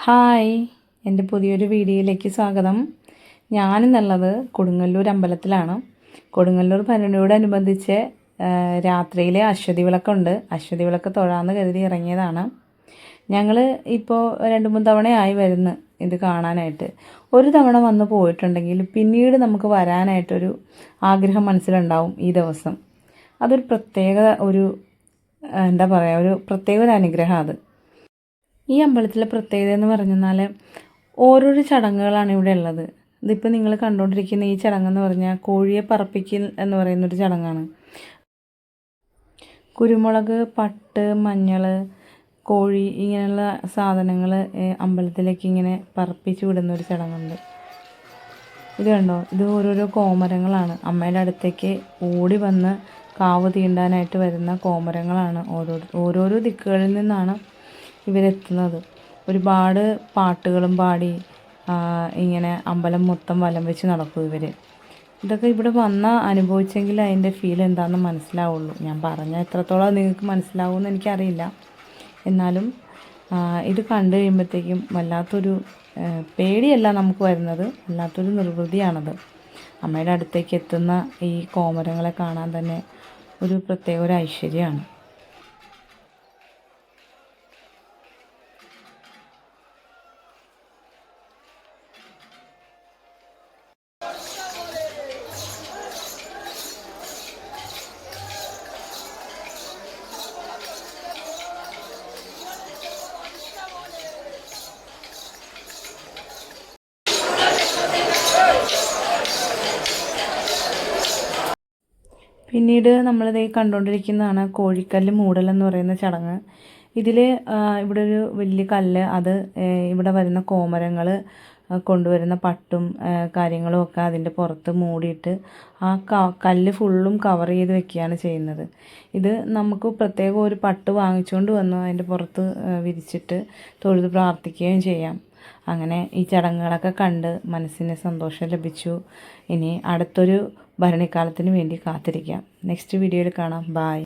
Hi, എൻ്റെ പുതിയൊരു വീഡിയോയിലേക്ക് സ്വാഗതം. ഞാനിന്നുള്ളത് കൊടുങ്ങല്ലൂർ അമ്പലത്തിലാണ്. കൊടുങ്ങല്ലൂർ ഭരണിയോടനുബന്ധിച്ച് രാത്രിയിലെ അശ്വതി വിളക്കുണ്ട്. അശ്വതി വിളക്ക് തൊഴാമെന്ന് കരുതി ഇറങ്ങിയതാണ്. ഞങ്ങൾ ഇപ്പോൾ 2-3 തവണയായി വരുന്നു ഇത് കാണാനായിട്ട്. ഒരു തവണ വന്ന് പോയിട്ടുണ്ടെങ്കിൽ പിന്നീട് നമുക്ക് വരാനായിട്ടൊരു ആഗ്രഹം മനസ്സിലുണ്ടാവും. ഈ ദിവസം അതൊരു പ്രത്യേക ഒരു പ്രത്യേക ഒരു അനുഗ്രഹം. അത് ഈ അമ്പലത്തിലെ പ്രത്യേകത എന്ന് പറഞ്ഞാൽ ഓരോരോ ചടങ്ങുകളാണ് ഇവിടെ ഉള്ളത്. ഇതിപ്പോൾ നിങ്ങൾ കണ്ടുകൊണ്ടിരിക്കുന്ന ഈ ചടങ്ങെന്ന് പറഞ്ഞാൽ കോഴിയെ പറപ്പിക്കൽ എന്ന് പറയുന്നൊരു ചടങ്ങാണ്. കുരുമുളക്, പട്ട്, മഞ്ഞൾ, കോഴി ഇങ്ങനെയുള്ള സാധനങ്ങൾ അമ്പലത്തിലേക്ക് ഇങ്ങനെ പറപ്പിച്ച് വിടുന്നൊരു ചടങ്ങുണ്ട്. ഇത് കണ്ടോ, ഇത് ഓരോരോ കോമരങ്ങളാണ്. അമ്മയുടെ അടുത്തേക്ക് ഓടി വന്ന് കാവ് തീണ്ടാനായിട്ട് വരുന്ന കോമരങ്ങളാണ്. ഓരോരോ ദിക്കുകളിൽ നിന്നാണ് ഇവരെത്തുന്നത്. ഒരുപാട് പാട്ടുകളും പാടി ഇങ്ങനെ അമ്പലം മൊത്തം വലം വെച്ച് നടക്കും ഇവർ. ഇതൊക്കെ ഇവിടെ വന്നാൽ അനുഭവിച്ചെങ്കിൽ അതിൻ്റെ ഫീൽ എന്താണെന്ന് മനസ്സിലാവുള്ളൂ. ഞാൻ പറഞ്ഞാൽ എത്രത്തോളം നിങ്ങൾക്ക് മനസ്സിലാവുമെന്ന് എനിക്കറിയില്ല. എന്നാലും ഇത് കണ്ടു കഴിയുമ്പോഴത്തേക്കും വല്ലാത്തൊരു പേടിയല്ല നമുക്ക് വരുന്നത്, വല്ലാത്തൊരു നിർവൃതിയാണത്. അമ്മയുടെ അടുത്തേക്ക് എത്തുന്ന ഈ കോമരങ്ങളെ കാണാൻ തന്നെ ഒരു പ്രത്യേക ഒരു ഐശ്വര്യമാണ്. പിന്നീട് നമ്മളിത് കണ്ടുകൊണ്ടിരിക്കുന്നതാണ് കോഴിക്കല്ല് മൂടലെന്ന് പറയുന്ന ചടങ്ങ്. ഇതിൽ ഇവിടെ ഒരു വലിയ കല്ല്, അത് ഇവിടെ വരുന്ന കോമരങ്ങൾ കൊണ്ടുവരുന്ന പട്ടും കാര്യങ്ങളും ഒക്കെ അതിൻ്റെ പുറത്ത് മൂടിയിട്ട് ആ കല്ല് ഫുള്ളും കവർ ചെയ്ത് വെക്കുകയാണ് ചെയ്യുന്നത്. ഇത് നമുക്ക് പ്രത്യേകം ഒരു പട്ട് വാങ്ങിച്ചുകൊണ്ട് വന്ന് അതിൻ്റെ പുറത്ത് വിരിച്ചിട്ട് തൊഴുത് പ്രാർത്ഥിക്കുകയും ചെയ്യാം. അങ്ങനെ ഈ ചടങ്ങുകളൊക്കെ കണ്ട് മനസ്സിന് സന്തോഷം ലഭിച്ചു. ഇനി അടുത്തൊരു ഭരണിക്കാലത്തിന് വേണ്ടി കാത്തിരിക്കാം. നെക്സ്റ്റ് വീഡിയോയിൽ കാണാം. ബായ്.